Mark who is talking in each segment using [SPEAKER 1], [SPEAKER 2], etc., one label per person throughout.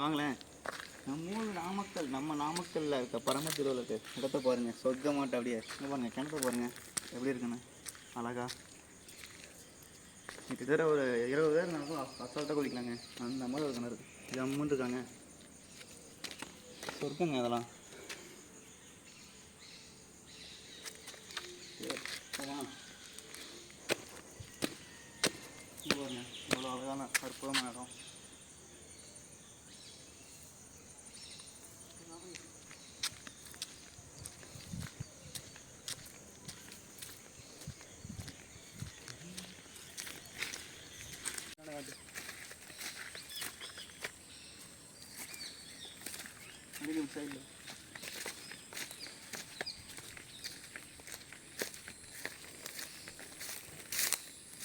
[SPEAKER 1] வாங்களேன். நம்ம ஊர் நாமக்கல், நம்ம நாமக்கல்ல இருக்க பரமத்திருவில் இருக்க இடத்த பாருங்கள். சொர்க்க மாட்டை அப்படியே இங்கே பாருங்கள். கிணத்த பாருங்கள் எப்படி இருக்குன்னு அழகா. கிட்டத்தட்ட ஒரு 20 பேர் நாளும் அசால்ட்டாக குளிக்கலாங்க. அந்த மாதிரி ஒரு கிணறு ஜம்முன்னு இருக்காங்க. சொர்க்கங்க அதெல்லாம். பாருங்க இவ்வளோ அழகான அற்புதமான இடம். சைடில்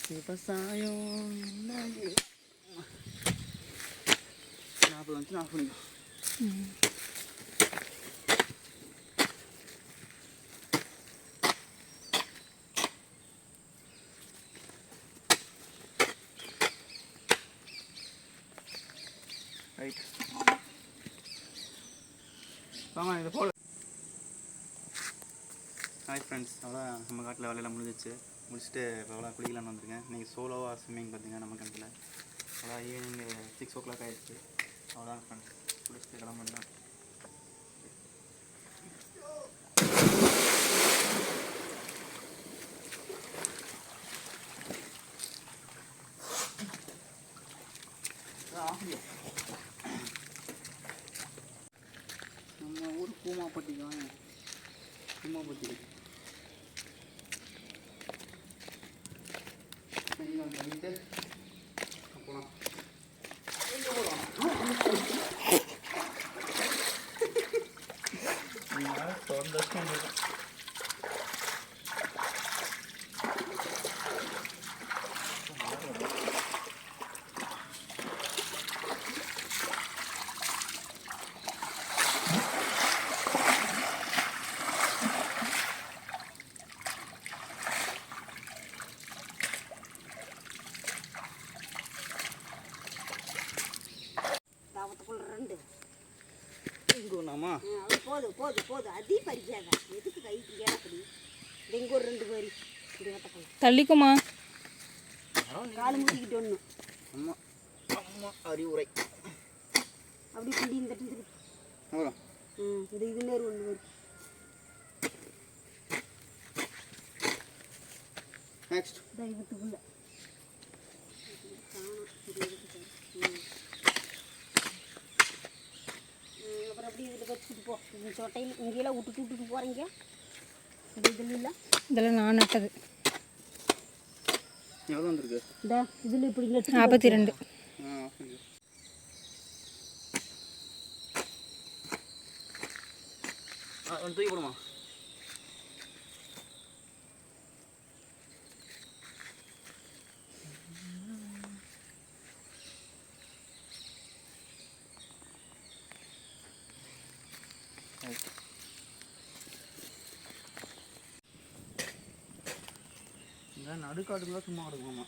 [SPEAKER 1] விவசாயம் 40 வந்து 40 ரைட். ஆமாம் இது போல். ஹாய் ஃப்ரெண்ட்ஸ், அவ்வளோதான் நம்ம காட்டில் வேலையெல்லாம் முடிச்சுட்டு இப்போ குளிக்கலான்னு வந்துருக்கேன். இன்றைக்கி சோலோவாக ஸ்விம்மிங் பார்த்தீங்கன்னா நம்ம கிணத்துல அவ்வளோ ஈவினிங் 6 o'clock ஆகிடுச்சு. அவ்வளோதான் ஃப்ரெண்ட்ஸ், குளிச்சுட்டு கிளம்புதான். நம்ம ஊர் பூமாப்பட்டிக்கு வாங்க. பூமாப்பட்டி பண்ணிட்டு போகலாம். சந்தோஷம்.
[SPEAKER 2] தள்ளிக்குமா
[SPEAKER 3] காலு முடிக்கிட்டு ஒன்று.
[SPEAKER 1] அம்மா அம்மா அறிவுரை
[SPEAKER 3] அப்படி பிடி இந்த இது நேரு ஒன்று வரும்.
[SPEAKER 1] நெக்ஸ்ட்
[SPEAKER 3] தெய்வத்துக்குள்ள அப்புறம் அப்படியே இதில் வச்சுட்டு போ. இந்த சொட்டையில் இங்கெல்லாம் விட்டுட்டு போகிறீங்க.
[SPEAKER 2] இதெல்லாம் நான் நட்டது.
[SPEAKER 1] எவ்வளோ வந்துருக்கு?
[SPEAKER 3] இந்த இதில் இப்படி
[SPEAKER 2] 42.
[SPEAKER 1] தூக்கி போடுமா? நடுக்காட்டுக்குள்ள சும்மா கிடக்குமா?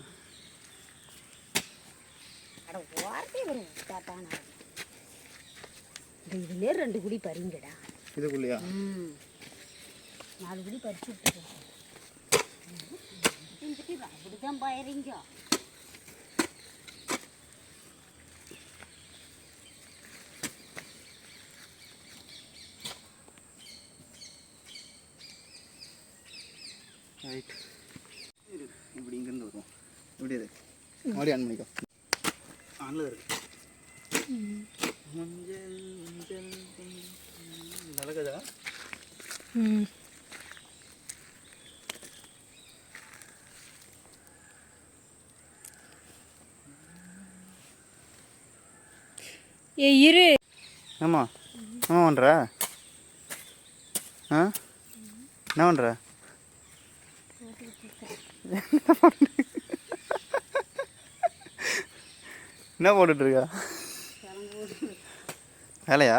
[SPEAKER 3] அட வார்த்தை வரும் தாத்தானா. இதுலேயே 2 குடி பறிங்கடா.
[SPEAKER 1] இதுக்குள்ளையா?
[SPEAKER 3] 4 குடி பறிச்சு விட்டுருக்கோம். அப்படிதான் பயிரிங்க.
[SPEAKER 1] ரைட். இப்படி இங்கேருந்து வருவோம். இப்படி இருக்கு. மறுபடியும் ஆன் பண்ணிக்கோ. ஆனில் இருக்கு. மஞ்சள் மஞ்சள் நடக்குதா?
[SPEAKER 2] இரு.
[SPEAKER 1] ஆமா என்ன பண்ணுற? என்ன பண்ணுற? என்ன போட்டுட்ருக்கா? வேலையா?